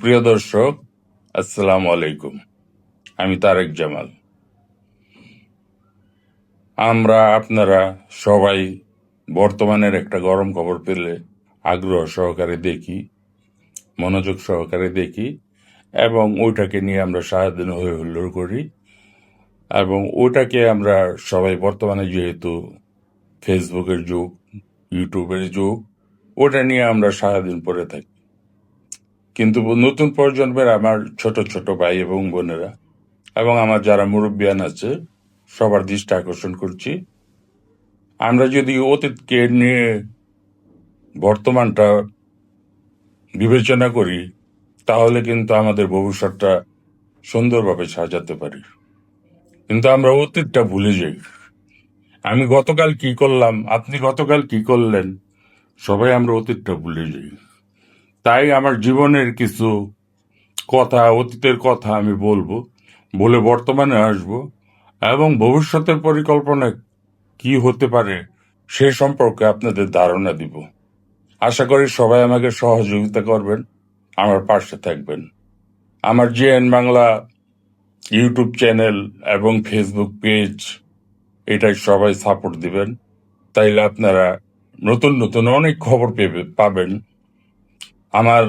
প্রিয় দর্শক, আসসালামু আলাইকুম। আমি তারেক জামাল। আপনারা সবাই বর্তমানের একটা গরম খবর পেলে আগ্রহ সহকারে দেখি, মনোযোগ সহকারে দেখি, এবং ওইটাকে নিয়ে আমরা সারাদিন হই হুল্লোড় করি। এবং ওইটাকে আমরা সবাই, বর্তমানে যেহেতু ফেসবুকের যুগ, ইউটিউবের যুগ, ওটা নিয়ে আমরা সারাদিন পড়ে থাকি। কিন্তু নতুন প্রজন্মের আমার ছোট ছোট ভাই এবং বোনেরা এবং আমার যারা মুরব্বিয়ান আছে, সবার দৃষ্টি আকর্ষণ করছি, আমরা যদি অতীতকে নিয়ে বর্তমানটা বিবেচনা করি, তাহলে কিন্তু আমাদের ভবিষ্যৎটা সুন্দরভাবে সাজাতে পারি। কিন্তু আমরা অতীতটা ভুলে যাই। আমি গতকাল কি করলাম, আপনি গতকাল কি করলেন, সবাই আমরা অতীতটা ভুলে যাই। তাই আমার জীবনের কিছু কথা, অতীতের কথা আমি বলবো, বলে বর্তমানে আসব, এবং ভবিষ্যতের পরিকল্পনা কি হতে পারে সে সম্পর্কে আপনাদের ধারণা দিব। আশা করি সবাই আমাকে সহযোগিতা করবেন, আমার পাশে থাকবেন। আমার জিএন বাংলা ইউটিউব চ্যানেল এবং ফেসবুক পেজ, এটাই সবাই সাপোর্ট দিবেন। তাইলে আপনারা নতুন নতুন অনেক খবর পাবেন। আমার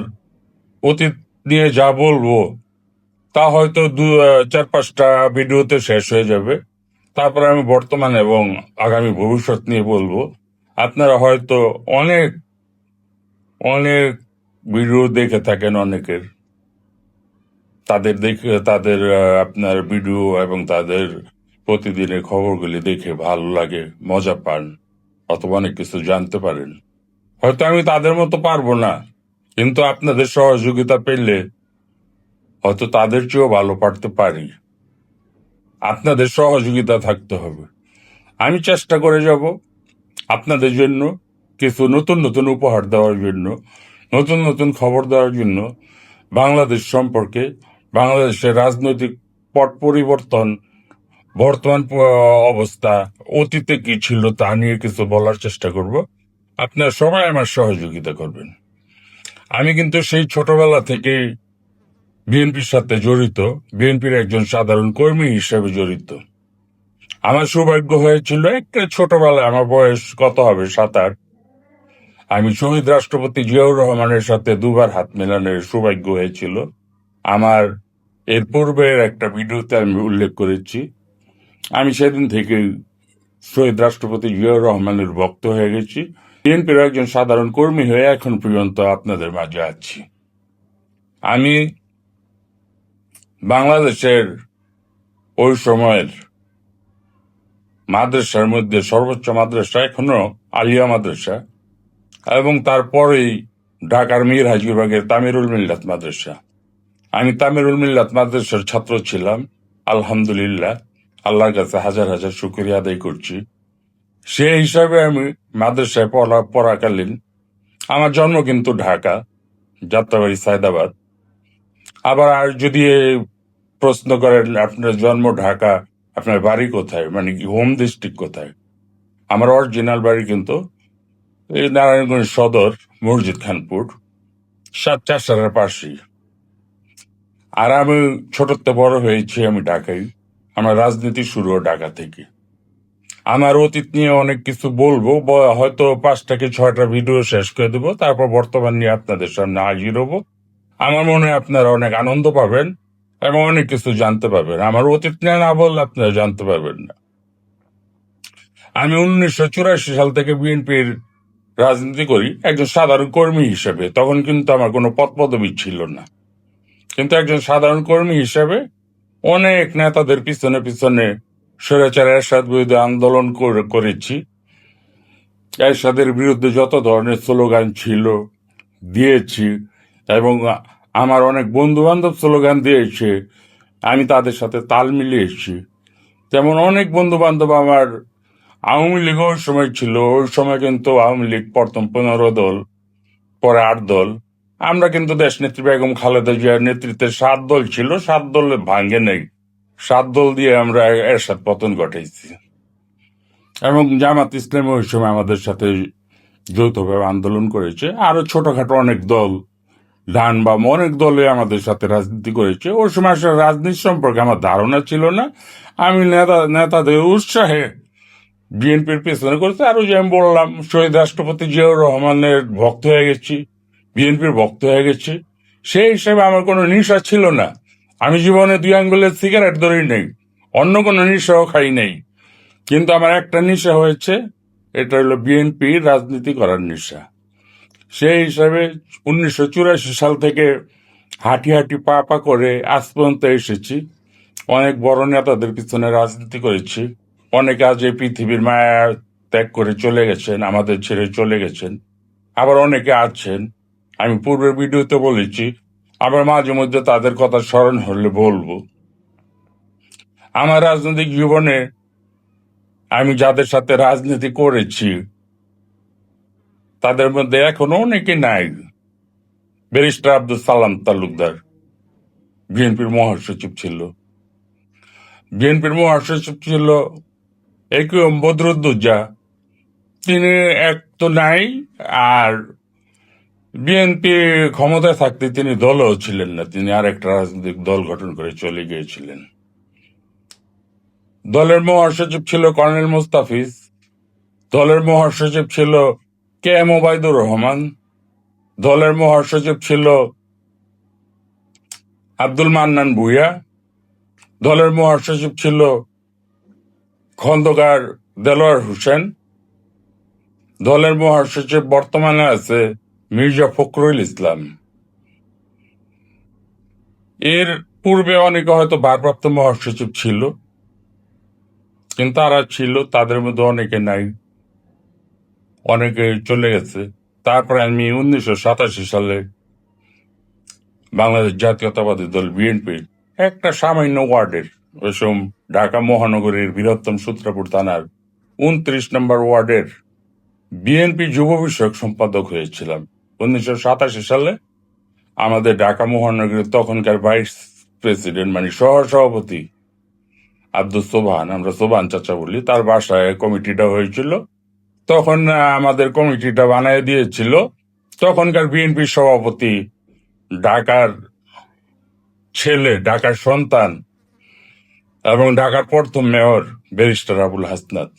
অতীত নিয়ে যা বলবো তা হয়তো 4-5টা ভিডিওতে শেষ হয়ে যাবে। তারপরে আমি বর্তমান এবং আগামী ভবিষ্যৎ নিয়ে বলবো। আপনারা হয়তো অনেক অনেক ভিডিও দেখে থাকেন অনেকের, তাদের আপনার ভিডিও এবং তাদের প্রতিদিনের খবরগুলি দেখে ভালো লাগে, মজা পান, অথবা অনেক কিছু জানতে পারেন। হয়তো আমি তাদের মতো পারবো না, কিন্তু আপনাদের সহযোগিতা পেলে হয়তো তাদের চেয়েও ভালো পারতে পারি। আপনাদের সহযোগিতা থাকতে হবে। আমি চেষ্টা করে যাব আপনাদের জন্য কিছু নতুন নতুন উপহার দেওয়ার জন্য, নতুন নতুন খবর দেওয়ার জন্য, বাংলাদেশ সম্পর্কে, বাংলাদেশের রাজনৈতিক পট পরিবর্তন, বর্তমান অবস্থা, অতীতে কি ছিল তা নিয়ে কিছু বলার চেষ্টা করব। আপনারা সবাই আমার সহযোগিতা করবেন। আমি কিন্তু সেই ছোটবেলা থেকে বিএনপির সাথে জড়িত, বিএনপির একজন সাধারণ কর্মী হিসেবে জড়িত। আমার সৌভাগ্য হয়েছিল একটা ছোটবেলায়, আমার বয়স কত হবে, 7-8, আমি শহীদ রাষ্ট্রপতি জিয়াউর রহমানের সাথে দুবার হাত মেলানোর সৌভাগ্য হয়েছিল। আমার এর পূর্বের একটা ভিডিওতে আমি উল্লেখ করেছি, আমি সেদিন থেকে শহীদ রাষ্ট্রপতি জিয়াউর রহমানের ভক্ত হয়ে গেছি। বিএনপির একজন সাধারণ কর্মী হয়ে এখন পর্যন্ত আপনাদের মাঝে আছি। আমি বাংলাদেশের ওই সময়ের মাদ্রাসার মধ্যে সর্বোচ্চ মাদ্রাসা এখনো আলিয়া মাদ্রাসা, এবং তারপরেই ঢাকার মীর হাজীবাগের তামিরুল মিল্লাত মাদ্রাসা। আমি তামিরুল মিল্লাত মাদ্রাসার ছাত্র ছিলাম। আলহামদুলিল্লাহ, আল্লাহর কাছে হাজার হাজার শুকরিয়া আদায় করছি। সেই হিসাবে আমি মাদ্রাসায় পড়াকালীন, আমার জন্ম কিন্তু ঢাকা, যাত্রাবাড়ি, সায়দাবাদ। আবার আর যদি প্রশ্ন করেন আপনার জন্ম ঢাকা, আপনার বাড়ি কোথায়, মানে কি হোম ডিস্ট্রিক্ট কোথায়, আমার অরিজিনাল বাড়ি কিন্তু এই নারায়ণগঞ্জ সদর, মসজিদ খানপুর, 7-4 পাশেই। আর আমি ছোটতে বড় হয়েছি আমি ঢাকায়। আমার রাজনীতি শুরু ঢাকা থেকে। আমার অতীত নিয়ে অনেক কিছু বলবো, হয়তো 5-6টা ভিডিও শেষ করে দেবো, তারপর বর্তমান নিয়ে আপনাদের সামনে হাজির হবো। আমার মনে হয় আপনারা অনেক আনন্দ পাবেন এবং অনেক কিছু জানতে পারবেন। আমার অতীত নিয়ে না বললে আপনারা জানতে পারবেন না। আমি 1984 সাল থেকে বিএনপির রাজনীতি করি একজন সাধারণ কর্মী হিসেবে। তখন কিন্তু আমার কোনো পদ পদবি ছিল না, কিন্তু একজন সাধারণ কর্মী হিসেবে অনেক নেতাদের পিছনে পিছনে স্বৈরাচার এরশাদ বিরুদ্ধে আন্দোলন করেছি। এরশাদের বিরুদ্ধে যত ধরনের স্লোগান ছিল দিয়েছি, এবং আমার অনেক বন্ধু বান্ধব স্লোগান দিয়েছে, আমি তাদের সাথে তাল মিলিয়েছি। যেমন অনেক বন্ধু বান্ধব আমার আওয়ামী লীগ ওই সময় ছিল, ওই সময় কিন্তু আওয়ামী লীগ প্রথম 15 দল, পরে 8 দল। আমরা কিন্তু দেশনেত্রী বেগম খালেদা জিয়ার নেতৃত্বে 7 দল ছিল, 7 দলে ভাঙ্গে নেই, 7 দল দিয়ে আমরা এরশাদ পতন ঘটাইছি। এবং জামাত ইসলাম ওই সময় আমাদের সাথে যৌথভাবে আন্দোলন করেছে, আরো ছোটখাটো অনেক দল ডান বা অনেক দলে আমাদের সাথে রাজনীতি করেছে। ওই সময় আসলে রাজনীতি সম্পর্কে আমার ধারণা ছিল না। আমি নেতাদের উৎসাহে বিএনপির পেছনে করছে। আর ওই যে আমি বললাম, শহীদ রাষ্ট্রপতি জিয়াউর রহমানের ভক্ত হয়ে গেছি, বিএনপির ভক্ত হয়ে গেছি। সেই হিসেবে আমার কোনো নেশা ছিল না। আমি জীবনে 2 আঙ্গুলের সিগারেট ধরি নেই, অন্য কোনো নেশাও খাই নেই। কিন্তু আমার একটা নেশা হয়েছে, এটা হলো বিএনপির রাজনীতি করার নেশা। সেই হিসাবে 1984 সাল থেকে হাঁটি হাঁটি পা পা করে আজ পর্যন্ত এসেছি। অনেক বড় নেতাদের পিছনে রাজনীতি করেছি। অনেকে আজ এই পৃথিবীর মায়া ত্যাগ করে চলে গেছেন, আমাদের ছেড়ে চলে গেছেন। আবার অনেকে আছেন, আমি পূর্বের ভিডিওতে বলেছি, আবার মাঝে মধ্যে তাদের কথা স্মরণ হলে বলবো। আমার রাজনৈতিক জীবনে আমি যাদের সাথে রাজনীতি করেছি তাদের মধ্যে এখনো অনেকে নাই। ব্যারিস্টার আব্দুল সালাম তালুকদার বিএনপির মহাসচিব ছিল। বিএনপির মহাসচিব ছিল একিউম বদরুদ্দোজা, তিনি এক তো নাই। আর বিএনপি ক্ষমতায় থাকতে তিনি দলও ছিলেন না, তিনি আরেকটা রাজনৈতিক দল গঠন করে চলে গিয়েছিলেন। দলের মহাসচিব ছিল কর্নেল মুস্তাফিজ, দলের মহাসচিব ছিল কে এম ওবায়দুর রহমান, দলের মহাসচিব ছিল আব্দুল মান্নান ভূঁইয়া, দলের মহাসচিব ছিল খন্দকার দেলোয়ার হোসেন, দলের মহাসচিব বর্তমানে আছে মির্জা ফখরুল ইসলাম। এর পূর্বে অনেকে হয়তো ভারপ্রাপ্ত মহাসচিব ছিল, কিন্তু তারা ছিল, তাদের মধ্যে অনেকে নাই, অনেকে চলে গেছে। তারপরে আমি 1987 সালে বাংলাদেশ জাতীয়তাবাদী দল বিএনপির একটা সামান্য ওয়ার্ডের, ওই সময় ঢাকা মহানগরীর বৃহত্তম সূত্রাপুর থানার 29 নম্বর ওয়ার্ডের বিএনপি যুব বিষয়ক সম্পাদক হয়েছিলাম 1987 সালে। আমাদের ঢাকা মহানগরীর তখনকার ভাইস প্রেসিডেন্ট মানে সহসভাপতি আব্দুল সোবহান, আমরা সোবহান চাচা বলি, তার বাসায় কমিটিটা হয়েছিল। তখন আমাদের কমিটিটা বানিয়ে দিয়েছিল তখনকার বিএনপি সভাপতি, ঢাকার ছেলে, ঢাকার সন্তান এবং ঢাকার প্রথম মেয়র ব্যারিস্টার আবুল হাসনাত।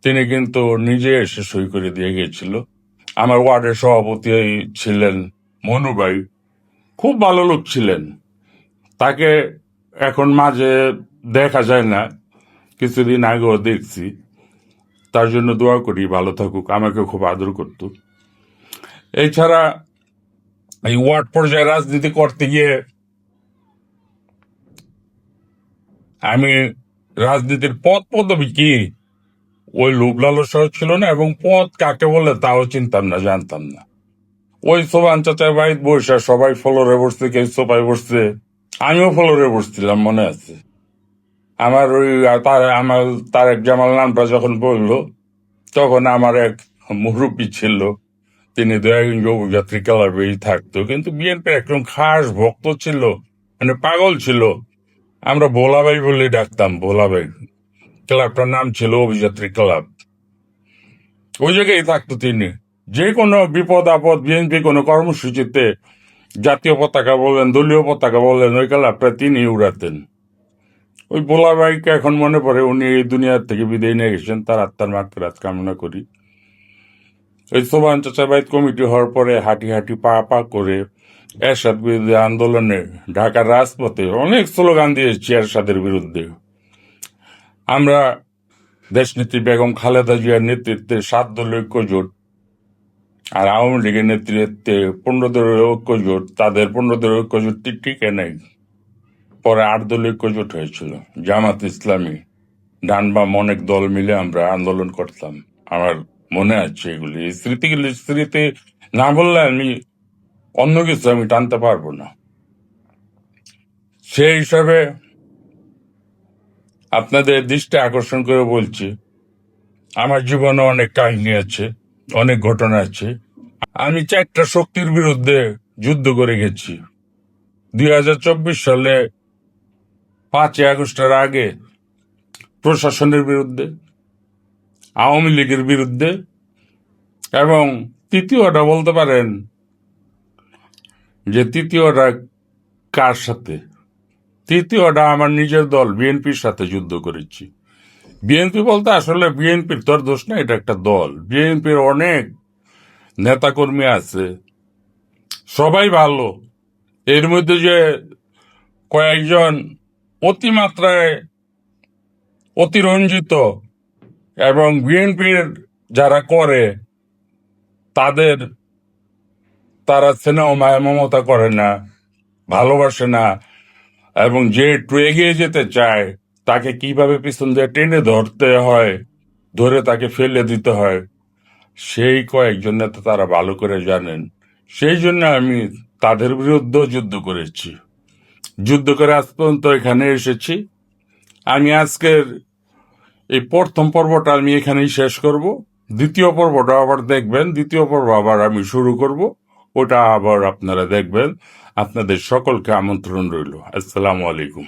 তিনি কিন্তু নিজে এসে সই করে দিয়ে গিয়েছিল। আমার ওয়ার্ডের সভাপতি ছিলেন মনু ভাই, খুব ভালো লোক ছিলেন। তাকে এখন মাঝে দেখা যায় না, কিছুদিন আগেও দেখছি। তার জন্য দোয়া করি, ভালো থাকুক, আমাকে খুব আদর করত। এছাড়া এই ওয়ার্ড পর্যায়ে রাজনীতি করতে গিয়ে আমি রাজনীতির পদ পদবি কি ওই লোভ লালসাও ছিল না, এবং পদ কাকে বলে তাও চিনতাম না, জানতাম না। ওই সোবান চাচার বাড়িতে বসে সবাই ফ্লোরে বসছে, কেউ সোফায় বসছে, আমিও ফ্লোরে বসছিলাম, মনে আছে। আমার ওই আমার তারেক জামাল নামটা যখন বললো, তখন আমার এক মুরব্বী ছিল, তিনি দয়াগঞ্জ অভিযাত্রী ক্লাবেই থাকতো, কিন্তু বিএনপির একদম খাস ভক্ত ছিল, মানে পাগল ছিল। আমরা ভোলাভাই বলে ডাকতাম, ভোলাভাই। ক্লাবটার নাম ছিল অভিযাত্রী ক্লাব। ওই জায়গায় থাকতো তিনি। যে কোনো বিপদ আপদ, বিএনপি কোনো কর্মসূচিতে জাতীয় পতাকা বলেন, দলীয় পতাকা বলেন, ওই ক্লাবটা তিনি উড়াতেন। ওই ভোলাভাইকে এখন মনে পড়ে, উনি এই দুনিয়ার থেকে বিদায় নিয়ে গেছেন, তার আত্মার মাগফিরাত কামনা করি। ওই সোবান চাচা বাইত কমিটি হওয়ার পরে হাঁটি হাঁটি পা পা করে এরশাদ বিরোধী আন্দোলনে ঢাকার রাজপথে অনেক স্লোগান দিয়েছি এরশাদের বিরুদ্ধে। আমরা দেশনেত্রী বেগম খালেদা জিয়ার নেতৃত্বে 7 দলীয় ঐক্য জোট আর আওয়ামী লীগের নেতৃত্বে 15 দলীয় ঐক্য জোট, তাদের 15 দলীয় ঐক্য জোট টিকে নেই। পরে 8 দলীয় ঐক্য জোট হয়েছিল। জামাত ইসলামী, ডান বাম অনেক দল মিলে আমরা আন্দোলন করতাম। আমার মনে আছে এগুলি, স্মৃতি না বললে আমি অন্য কিছু আমি টানতে পারবো না। সেই হিসাবে আপনাদের দৃষ্টি আকর্ষণ করে বলছি, আমার জীবনে অনেক কাহিনী আছে, অনেক ঘটনা আছে। আমি 4টা শক্তির বিরুদ্ধে যুদ্ধ করে গেছি। 2024 সালে 5ই আগস্টের আগে প্রশাসনের বিরুদ্ধে, আওয়ামী লীগের বিরুদ্ধে, এবং তৃতীয়টা বলতে পারেন যে তৃতীয়টা কার সাথে? তৃতীয়টা আমার নিজের দল বিএনপির সাথে যুদ্ধ করেছি। বিএনপি বলতে আসলে বিএনপির তোর দোষ না, এটা একটা দল। বিএনপির অনেক নেতাকর্মী আছে, সবাই ভালো। এর মধ্যে যে কয়েকজন অতিমাত্রায় অতিরঞ্জিত এবং বিএনপির যারা করে তাদের তারা স্নেহ মায়া মমতা করে না, ভালোবাসে না, এবং যে একটু এগিয়ে যেতে চায় তাকে কিভাবে পিছন দিয়ে টেনে ধরতে হয়, ধরে তাকে ফেলে দিতে হয়, সেই কয়েকজন নেতা তারা ভালো করে জানেন। সেই জন্য আমি তাদের বিরুদ্ধেও যুদ্ধ করেছি। যুদ্ধ করে আজ পর্যন্ত এখানে এসেছি। আমি আজকের এই প্রথম পর্বটা আমি এখানেই শেষ করব। দ্বিতীয় পর্বটা আবার দেখবেন, দ্বিতীয় পর্ব আবার আমি শুরু করব, ওটা আবার আপনারা দেখবেন। আপনাদের সকলকে আমন্ত্রণ রইল। আসসালামু আলাইকুম।